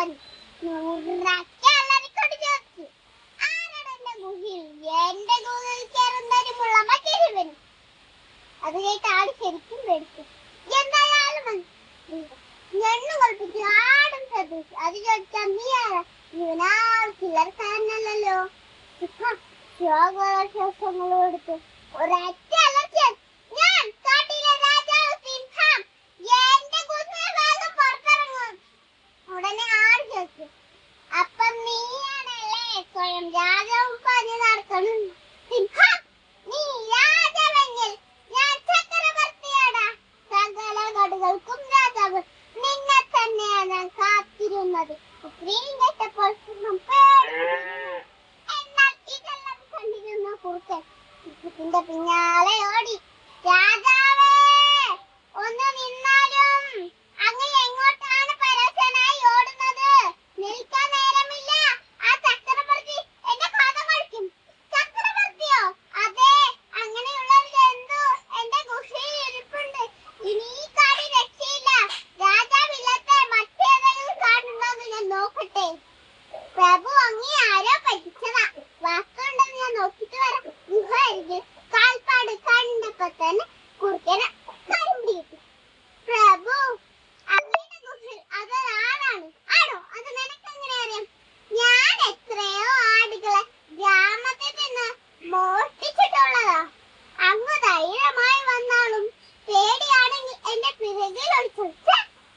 പറഞ്ഞു. നൂറക്കല്ലറിക്കൊണ്ട് ചോദിച്ചു, ആരാണ് എന്റെ ഗുഹയിൽ? എന്റെ ഗുഹയിൽ കയറുന്നൊരു മുള്ളമ്മക്കേറി വരും. അത് കേട്ട് ആട് ശരിക്കും പേടിച്ചു. എന്തായാലും ഞെണ്ണു കളിപ്പിച്ചു ആടും ശ്രദ്ധിച്ചു. അത് ചോദിച്ചാൽ നീ ആരാ? ഇവനാ ചില്ലറക്കാരനല്ലോ. ശ്വാസങ്ങൾ കൊടുത്തു ഒരൊറ്റ അലർച്ച. ഞാൻ കാട്ടിലെ രാജാവ് സിംഹം, എന്റെ കുതിര വേഗം പുറത്തിറങ്ങും. ഉടനെ ആട് ചോദിച്ചു, അപ്പം നീയാണല്ലേ സ്വയം രാജാവും പറഞ്ഞു നടക്കണം? സിംഹം, നീ രാജാവെങ്കിൽ ഞാൻ ചക്രവർത്തിയാടാ. സകല നാടുകൾക്കും രാജാവ്. നിന്നെ തന്നെയാണ് ഞാൻ കാത്തിരുന്നത്. ഇത്രയും കേട്ടപ്പോൾ സിംഹം എന്നാൽ ഇതെല്ലാം കണ്ടിരുന്ന കുറുക്കൻ സിംഹത്തിന്റെ പിന്നാലെ ഓടി. രാജാവേ, ഒന്ന് നിന്നാലും. അങ്ങ് എങ്ങോട്ടാണ് പരവശനായി ഓടുന്നത്? നിൽക്കാൻ നേരമില്ല. ആ ചക്രവർത്തി എന്റെ കഥ കഴിക്കും. ചക്രവർത്തിയോ? അതെ, അങ്ങനെയുള്ളൊരു ജന്തു എന്റെ ഗുഹയിൽ ഇരിപ്പുണ്ട്. ഇനി ഈ കാട് രക്ഷയില്ല. രാജാവില്ലാത്ത മറ്റേതെങ്കിലും കാടുണ്ടോന്ന് ഞാൻ നോക്കട്ടെ. പ്രഭു, അങ്ങേ ആരോ പറ്റിച്ചതാ. വാക്കുണ്ടെന്ന് ഞാൻ നോക്കിട്ട് വരാം. ഗുഹ അരികിൽ കാൽപ്പാട് കണ്ടപ്പോ തന്നെ കുറുക്കന് കരിമ്പിടി കിട്ടി. പ്രഭു, അങ്ങയുടെ ഗുഹയിൽ അതൊരാളാണ്. ആണോ? അത് നിനക്കെങ്ങനെ അറിയാം? ഞാൻ എത്രയോ ആടുകളെ ഗ്രാമത്തിൽ നിന്ന് മോഷ്ടിച്ചിട്ടുള്ളതാ. അങ്ങ് ധൈര്യമായി വന്നാലും പേടിയാണെങ്കിൽ എന്റെ പിറകിൽ ഒളിച്ചു.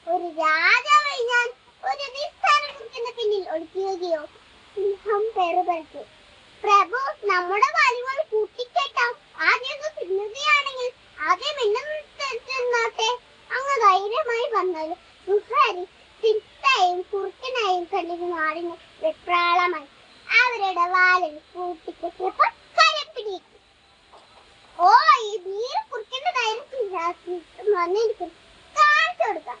ഒരു രാജാവായി ഞാൻ ഒരു നിസ്സാര കുറുക്കന്റെ പിന്നിൽ ഒളിക്കുകയോ? സിംഹം പെറുപെറുത്തു. പ്രഭു, നമ്മുടെ വലികൾ കൂട്ടിക്കെട്ടാം. ആദ്യം തിന്നുകയാണെങ്കിൽ ആദ്യം എന്നെ തിന്നോട്ടെ. അങ്ങ് ധൈര്യമായി വന്നാലും ഗുഹാരി സിംഹത്തെയും കുറുക്കനെയും കണ്ടിരുന്ന ആടിന് വെപ്രാളമായി. അവരുടെ വാലിൽ കൂട്ടിക്കെട്ടിയപ്പോൾ കരിമ്പിടിയിട്ടു. ഓ, ഈ വീര കുറുക്കന്റെ ധൈര്യം വന്നിരിക്കും. കാണിച്ചു കൊടുക്കാം.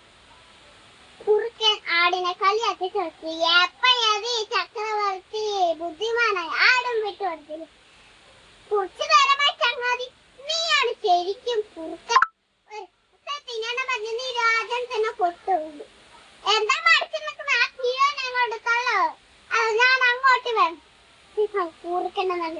കുറുക്കൻ ആടിനെ കളിയാക്കി ചോദിച്ചു, എപ്പോഴത് ഈ ചക്രവർത്തി ബുദ്ധിമാനായി ആടും വിട്ടുകൊടുത്തില്ല? കുറച്ചു നേരമായി ചങ്ങാതി, നീയാണ് ശരിക്കും കുറുക്കൻ. തിന്നണ പറഞ്ഞ് നീ രാജൻ തന്നെ കൊട്ടുള്ളൂ. എന്താ മടിച്ചു നിൽക്കുന്ന? ആ കീഴൻ അങ്ങോട്ട് തള്ളോ, അത് ഞാൻ അങ്ങോട്ട് വേണം. കുറുക്കൻ നല്ല